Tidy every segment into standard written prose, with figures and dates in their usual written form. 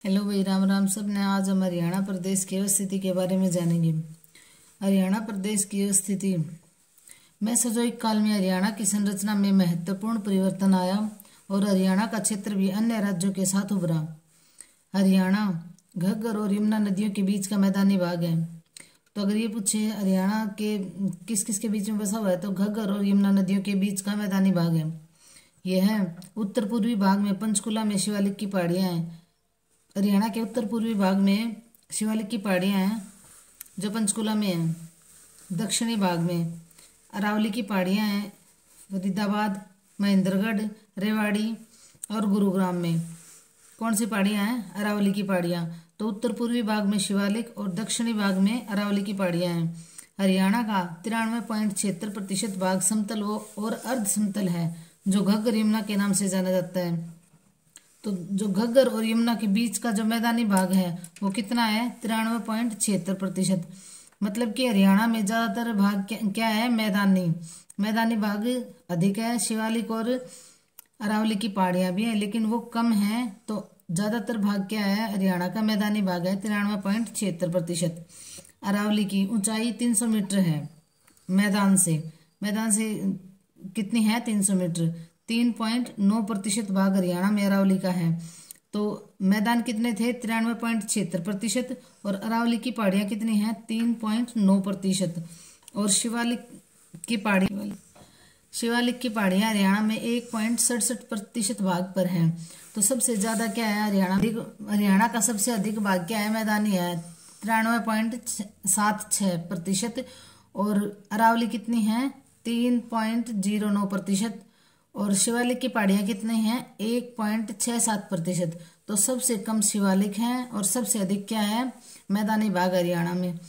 Hello भाई, राम राम सब ने। आज हम हरियाणा प्रदेश की स्थिति के बारे में जानेंगे। हरियाणा प्रदेश की स्थिति में शोषित काल में हरियाणा की संरचना में महत्वपूर्ण परिवर्तन आया और हरियाणा का क्षेत्र भी अन्य राज्यों के साथ उभरा। हरियाणा घग्गर और यमुना नदियों के बीच का मैदानी भाग है। तो अगर ये पूछे हरियाणा के किस किस के बीच में बसा हुआ है, तो घग्गर और यमुना नदियों के बीच का मैदानी भाग है। यह है उत्तर पूर्वी भाग में पंचकुला में शिवालिक की पहाड़ियां हैं। हरियाणा के उत्तर पूर्वी भाग में शिवालिक की पहाड़ियां हैं जो पंचकुला में है। दक्षिणी भाग में अरावली की पहाड़ियां हैं फरीदाबाद, महेंद्रगढ़, रेवाड़ी और गुरुग्राम में। कौन सी पहाड़ियां हैं? अरावली की पहाड़ियां। तो उत्तर पूर्वी भाग में शिवालिक और दक्षिणी भाग में अरावली की पहाड़ियां हैं। हरियाणा का 93.76% भाग समतल और अर्ध समतल है जो घग्गर यमुना के नाम से जाना जाता है। तो जो घग्गर और यमुना के बीच का जो मैदानी भाग है वो कितना है? 93.76%। मतलब कि हरियाणा में ज्यादातर भाग क्या है? मैदानी भाग अधिक है। शिवालिक और अरावली की पहाड़ियां भी हैं लेकिन वो कम है। तो ज्यादातर भाग क्या है? हरियाणा का मैदानी भाग है 93.76%। अरावली की ऊंचाई 300 मीटर है। मैदान से कितनी है? 300 मीटर। 3.9% भाग हरियाणा में अरावली का है। तो मैदान कितने थे? 93.76%। और अरावली की पहाड़ियां कितनी हैं? 3.9%। और शिवालिक की पहाड़ियां हरियाणा में 1.67% भाग पर हैं। तो सबसे ज्यादा क्या है? हरियाणा का सबसे अधिक भाग क्या है? मैदानी है 93.76%। और अरावली कितनी है? 3.09%। और शिवालिक की पहाड़ियां कितनी हैं? 1.67%। तो सबसे कम शिवालिक हैं और सबसे अधिक क्या है? मैदानी भाग हरियाणा में।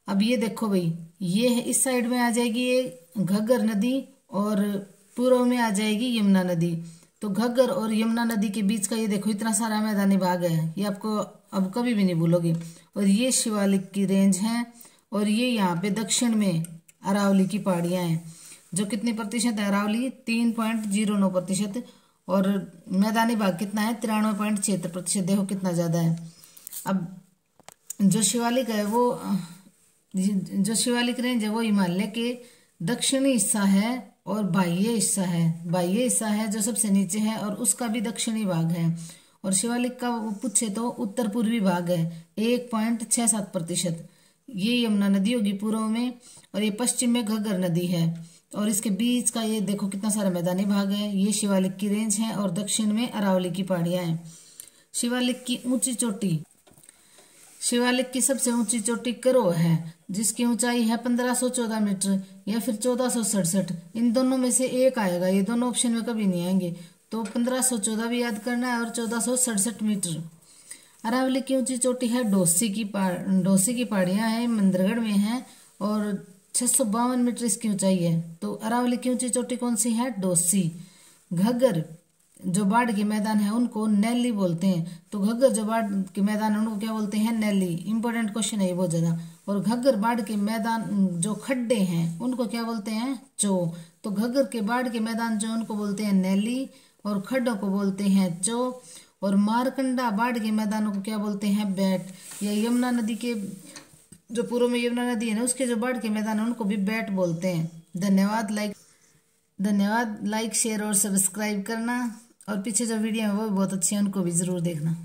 अब ये देखो भाई, ये है इस साइड में आ जाएगी ये घग्गर नदी और पूर्व में आ जाएगी यमुना नदी। तो घग्गर और यमुना नदी के बीच का ये देखो इतना सारा मैदानी भाग है, ये आपको अब कभी भी नहीं भूलोगे। और ये शिवालिक की रेंज है और ये यहाँ पे दक्षिण में अरावली की पहाड़ियां हैं जो कितनी प्रतिशत है? अरावली 3.09%। और मैदानी भाग कितना है? 93.76%। देखो कितना ज्यादा है। अब जो शिवालिक रेंज है वो हिमालय के दक्षिणी हिस्सा है और बाह्य हिस्सा है जो सबसे नीचे है और उसका भी दक्षिणी भाग है। और शिवालिक का वो पूछे तो उत्तर पूर्वी भाग है 1.67%। ये यमुना नदी होगी पूर्व में और ये पश्चिम में घग्गर नदी है। और इसके बीच का ये देखो कितना सारा मैदानी भाग है। ये शिवालिक की रेंज है और दक्षिण में अरावली की पहाड़ियां हैं। शिवालिक की सबसे ऊंची चोटी करो है जिसकी ऊंचाई है 1514 मीटर या फिर 1467। इन दोनों में से एक आएगा, ये दोनों ऑप्शन में कभी नहीं आएंगे। तो 1514 भी याद करना है और 1467 मीटर। अरावली की ऊंची चोटी है डोसी की पहाड़ियां हैं, मंदरगढ़ में है और 652 मीटर इसकी ऊंचाई है। तो अरावली की ऊंची चोटी कौन सी है? डोसी। घग्गर जो बाढ़ के मैदान है उनको नैली बोलते हैं। तो घग्गर जो बाढ़ के मैदान है उनको क्या बोलते हैं? नैली। इंपॉर्टेंट क्वेश्चन है ये बहुत ज्यादा। और घग्गर बाढ़ के मैदान जो खड्डे हैं उनको क्या बोलते हैं? चो। तो घग्गर के बाढ़ के मैदान जो उनको बोलते हैं नैली और खड्डों को बोलते हैं चो। और मारकंडा बाढ़ के मैदानों को क्या बोलते हैं? बैट। या यमुना नदी के जो पूर्व में यमुना नदी है ना उसके जो बाढ़ के मैदान है उनको भी बैट बोलते हैं। धन्यवाद। लाइक शेयर और सब्सक्राइब करना। और पीछे जो वीडियो है वो भी बहुत अच्छी है, उनको भी जरूर देखना।